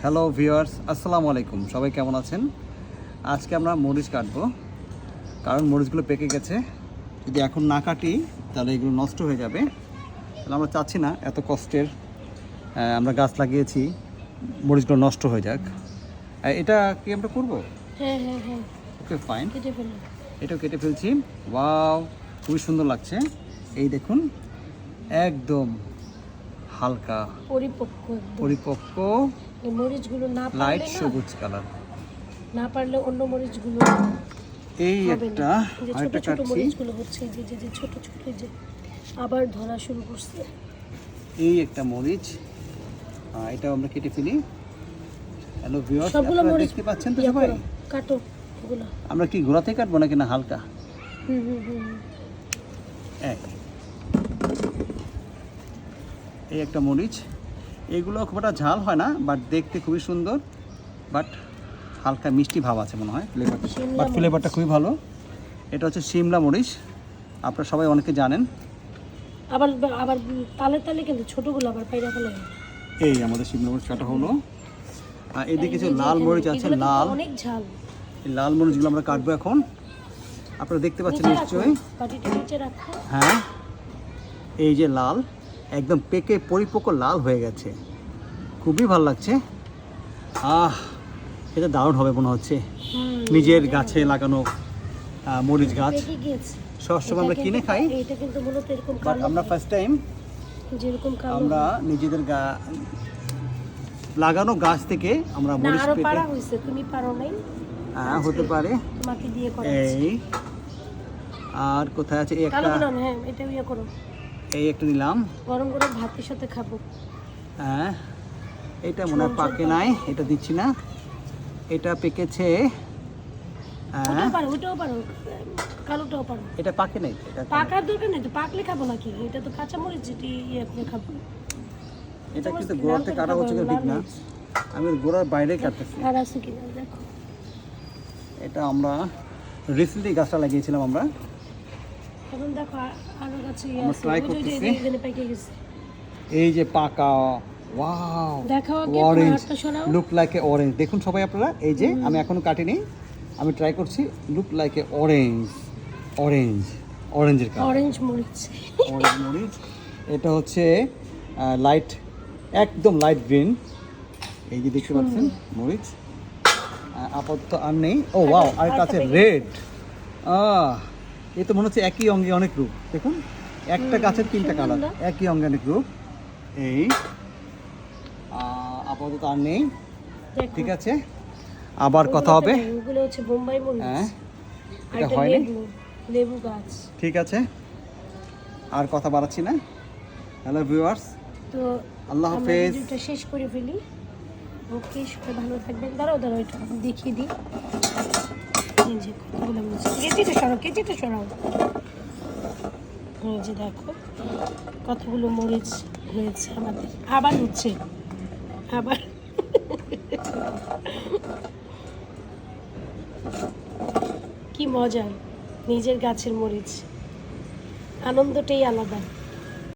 Hello viewers, আসসালামু আলাইকুম। সবাই কেমন আছেন? আজকে আমরা মরিচ কাটবো, কারণ মরিচগুলো পেকে গেছে। যদি এখন না কাটি তাহলে এগুলো নষ্ট হয়ে যাবে। তাহলে আমরা চাচ্ছি না এত কষ্টের আমরা গাছ লাগিয়েছি মরিচগুলো নষ্ট হয়ে যাক। এটা কি আমরা করবো? হ্যাঁ হ্যাঁ হ্যাঁ, ওকে ফাইন, কেটে ফেলুন। এটাও কেটে ফেলছি। ওয়াও, খুবই সুন্দর লাগছে। এই দেখুন, একদম হালকা পরিপক্ক একদম। পরিপক্ক এই মরিচগুলো না লাইট পারলে সবুজ কালার। না পারলে অন্য মরিচগুলো এই হবে একটা না। এই যে ছোট আরেকটা ছোট কাটছি। মরিচগুলো হচ্ছে, এই যে যে ছোট ছোট, এই যে আবার ধরা শুরু করছে। এই একটা মরিচ, এটাও আমরা কেটে ফেলি। হ্যালো ভিউয়ার্স, সবগুলো আপনারা মরিচ দেখতে পাচ্ছেন তো ইয়া সবাই? করো, কাটো এগুলো। আমরা কি গোড়াতে কাটবো নাকি না হালকা? হুম হুম হুম। এক, এই একটা মরিচ। এগুলো খুব একটা ঝাল হয় না, বাট দেখতে খুবই সুন্দর, বাট হালকা মিষ্টি ভাব আছে মনে হয় ফ্লেভারটা, শিমলা বাট মরিচ। ফ্লেভারটা খুবই ভালো। এটা হচ্ছে সিমলা মরিচ, আপনারা সবাই অনেকে জানেন। আবার আবার তালে তালে কিন্তু ছোটগুলো আবার পাইরা ফেলে। এই আমাদের সিমলা মরিচ কাটা হলো। আর এদিকে কিছু এই যে লাল এখানে, মরিচ আছে, এগুলো কিন্তু লাল। অনেক ঝাল। এই লাল মরিচগুলো আমরা কাটবো এখন। আপনারা দেখতে পাচ্ছেন নিচে রাখো, নিশ্চয়ই। বাটিটা নিচে রাখো। হ্যাঁ, এই যে লাল, একদম পেকে পরিপক্ক লাল হয়ে গেছে, খুবই ভালো লাগছে। এটা দারুণ হবে মনে হচ্ছে। নিজের গাছে লাগানো মরিচ গাছ। পেকে গিয়েছে। সবসময় আমরা এটা কিনে কিন্তু- খাই, এটা কিন্তু মূলত এরকম বাট কালো আমরা হয়। ফার্স্ট টাইম যেরকম কালো আমরা নিজেদের লাগানো গাছ থেকে আমরা না, মরিচ আরো পেকে। পারা হয়েছে, তুমি পারো নাই। হতে পারে। তোমাকে দিয়ে করা এই আর কোথায় আছে? এই কালো একটা, গুলো, হ্যাঁ এটা ইয়ে করো। এই একটা নিলাম। গরম গরম ভাতের সাথে খাবো। হ্যাঁ, এটা মনে হয় পাকে নাই, এটা দিচ্ছি না। এটা পেকেছে। ওটাও পারো, ওটাও পারো, কালোটাও পারো। এটা পাকে নাই, এটা পাকার দরকার নেই তো, পাকলে খাবো নাকি? এটা তো কাঁচা মরিচ, যেটি ইয়ে করে খাবো। এটা কিন্তু গোড়াতে কাটা হচ্ছে না, ঠিক না? আমি গোড়ার বাইরে কাটতেছি। আর আছে কিনা দেখো। এটা আমরা রিসেন্টলি গাছটা লাগিয়েছিলাম আমরা। এখন দেখো আরো কাছে ইয়ে আমরা আছে। try ওই যে করতেছি। এখানে পেকে গেছে। এই যে পাকা, ওয়াও, দেখাও আগে, তোমার অরেঞ্জ, হাতটা সরাও। Look like a orange. দেখুন সবাই আপনারা, এই যে আমি এখনো কাটিনি, আমি ট্রাই করছি। Look like a orange, orange, অরেঞ্জের কালার, অরেঞ্জ মরিচ। অরেঞ্জ মরিচ। এটা হচ্ছে লাইট, একদম লাইট গ্রিন। এই যে দেখতে পাচ্ছেন মরিচ। আপাতত আর নেই। ও ওয়াও, আরেকটা আছে রেড। এ তো মনে হচ্ছে একই অঙ্গে অনেক রূপ। দেখুন, একটা গাছের তিনটা কালার, একই অঙ্গে অনেক রূপ। এই আপাতত আর নেই, দেখো, ঠিক আছে, আবার কথা হবে। ওগুলো হচ্ছে বোম্বাই মরিচ। হ্যাঁ, আর এটা এটা হয়নি। লেবু, লেবু গাছ। ঠিক আছে, আর কথা বাড়াচ্ছি না। হ্যালো ভিউয়ার্স, তো আল্লাহ আমরা হাফেজ। ভিডিওটা শেষ করে ফেলি। ওকে, সবাই ভালো থাকবেন। দাঁড়াও দাঁড়াও, এটা দেখিয়ে দিই। এই যে কতগুলো মরিচ। কেজিটা সরাও, কেজিটা সরাও। এই যে দেখো কতগুলো মরিচ হয়েছে আমাদের। আবার হচ্ছে, আবার। কি মজা নিজের গাছের মরিচ, আনন্দটাই আলাদা।